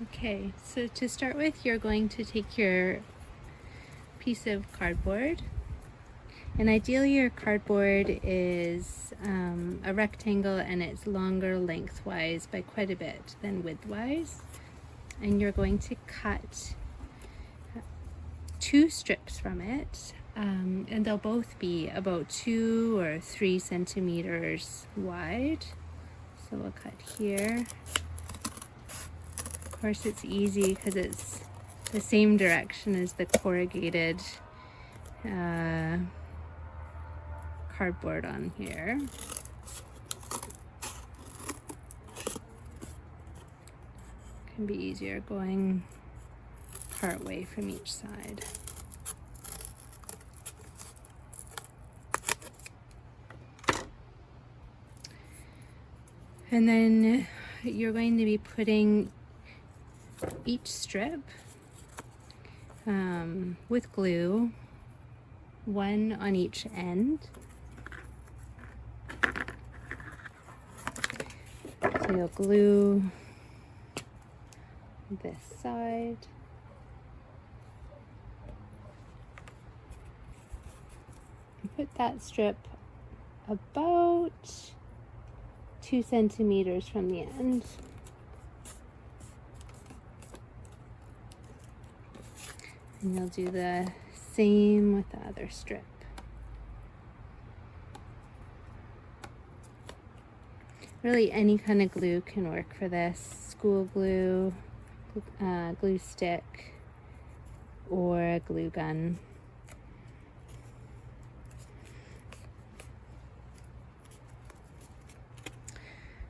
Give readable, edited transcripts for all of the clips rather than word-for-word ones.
Okay, so to start with, you're going to take your piece of cardboard, and ideally your cardboard is a rectangle and it's longer lengthwise by quite a bit than widthwise, and you're going to cut 2 strips from it, and they'll both be about 2 or 3 centimeters wide. So we'll cut here. Of course, it's easy because it's the same direction as the corrugated cardboard on here. Can be easier going part way from each side. And then you're going to be putting each strip with glue, one on each end. So you'll glue this side. And put that strip about 2 centimeters from the end. And you'll do the same with the other strip. Really, any kind of glue can work for this. School glue, glue stick, or a glue gun.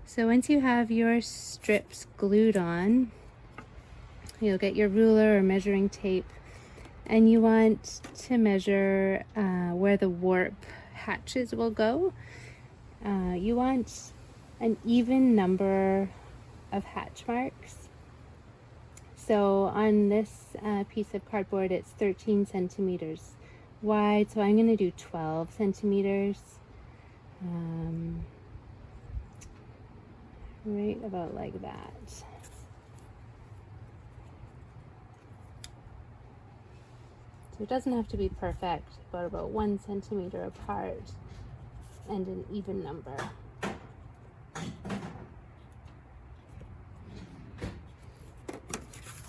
So once you have your strips glued on, you'll get your ruler or measuring tape, and you want to measure where the warp hatches will go. You want an even number of hatch marks. So on this piece of cardboard, it's 13 centimeters wide, so I'm going to do 12 centimeters. Right about like that. So it doesn't have to be perfect, but about 1 centimeter apart and an even number.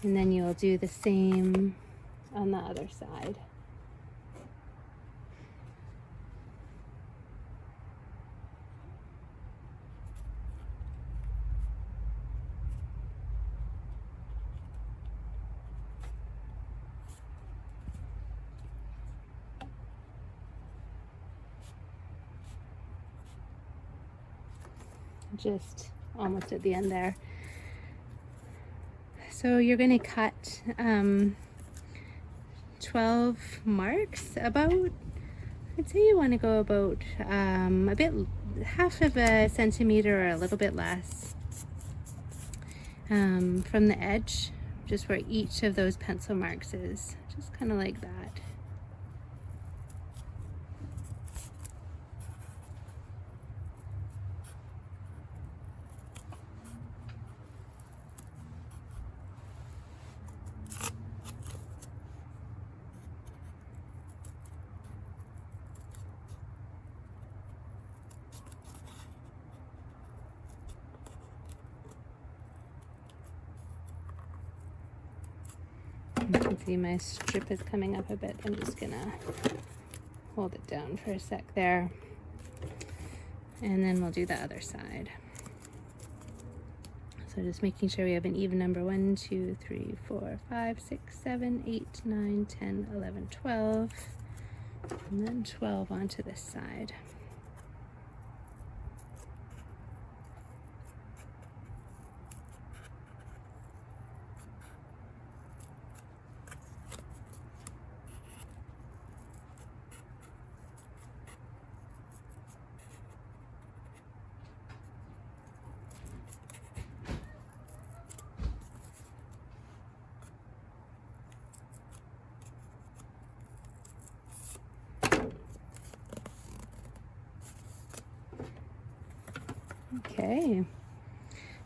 And then you'll do the same on the other side. Just almost at the end there. So you're going to cut 12 marks, about, I'd say you want to go about a bit, half of a centimeter or a little bit less from the edge, just where each of those pencil marks is, just kind of like that. You can see my strip is coming up a bit. I'm just gonna hold it down for a sec there. And then we'll do the other side. So just making sure we have an even number. 1, 2, 3, 4, 5, 6, 7, 8, 9, 10, 11, 12. And then 12 onto this side. Okay,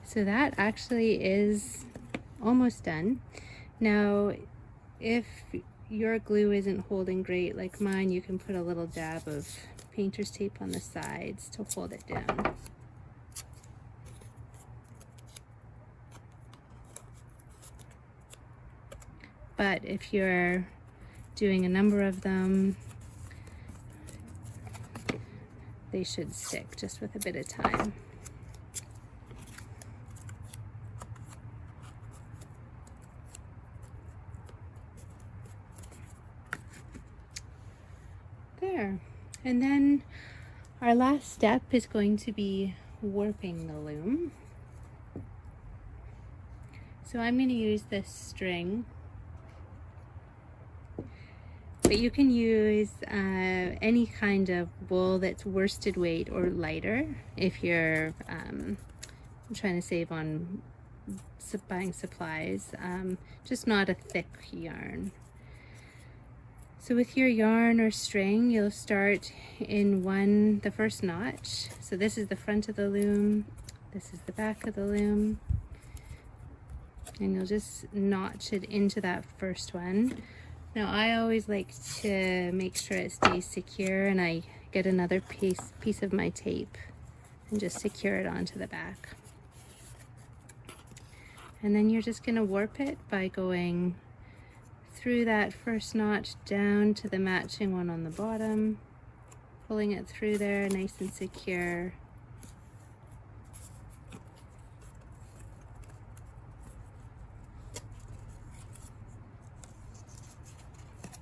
so that actually is almost done. Now, if your glue isn't holding great like mine, you can put a little dab of painter's tape on the sides to hold it down. But if you're doing a number of them, they should stick just with a bit of time. There. And then our last step is going to be warping the loom. So I'm going to use this string, but you can use any kind of wool that's worsted weight or lighter if you're trying to save on buying supplies, just not a thick yarn. So with your yarn or string, you'll start in the first notch. So this is the front of the loom, this is the back of the loom, and you'll just notch it into that first one. Now I always like to make sure it stays secure, and I get another piece of my tape and just secure it onto the back. And then you're just going to warp it by going through that first notch down to the matching one on the bottom, pulling it through there nice and secure.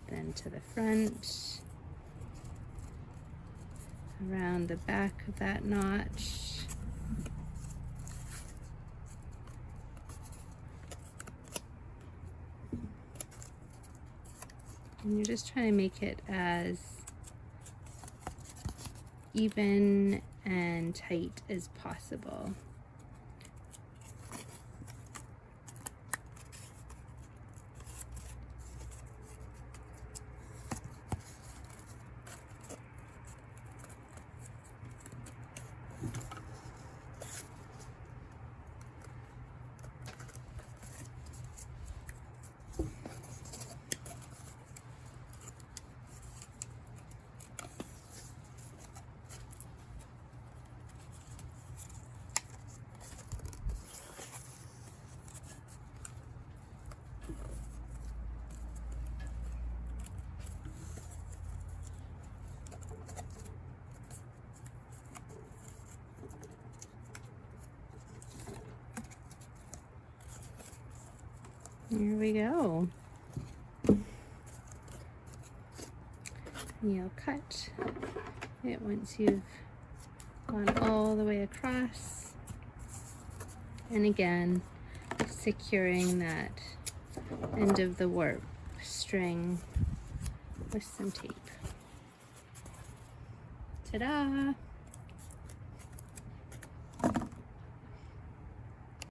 Then to the front, around the back of that notch. And you're just trying to make it as even and tight as possible. Here we go. You'll cut it once you've gone all the way across. And again, securing that end of the warp string with some tape. Ta-da!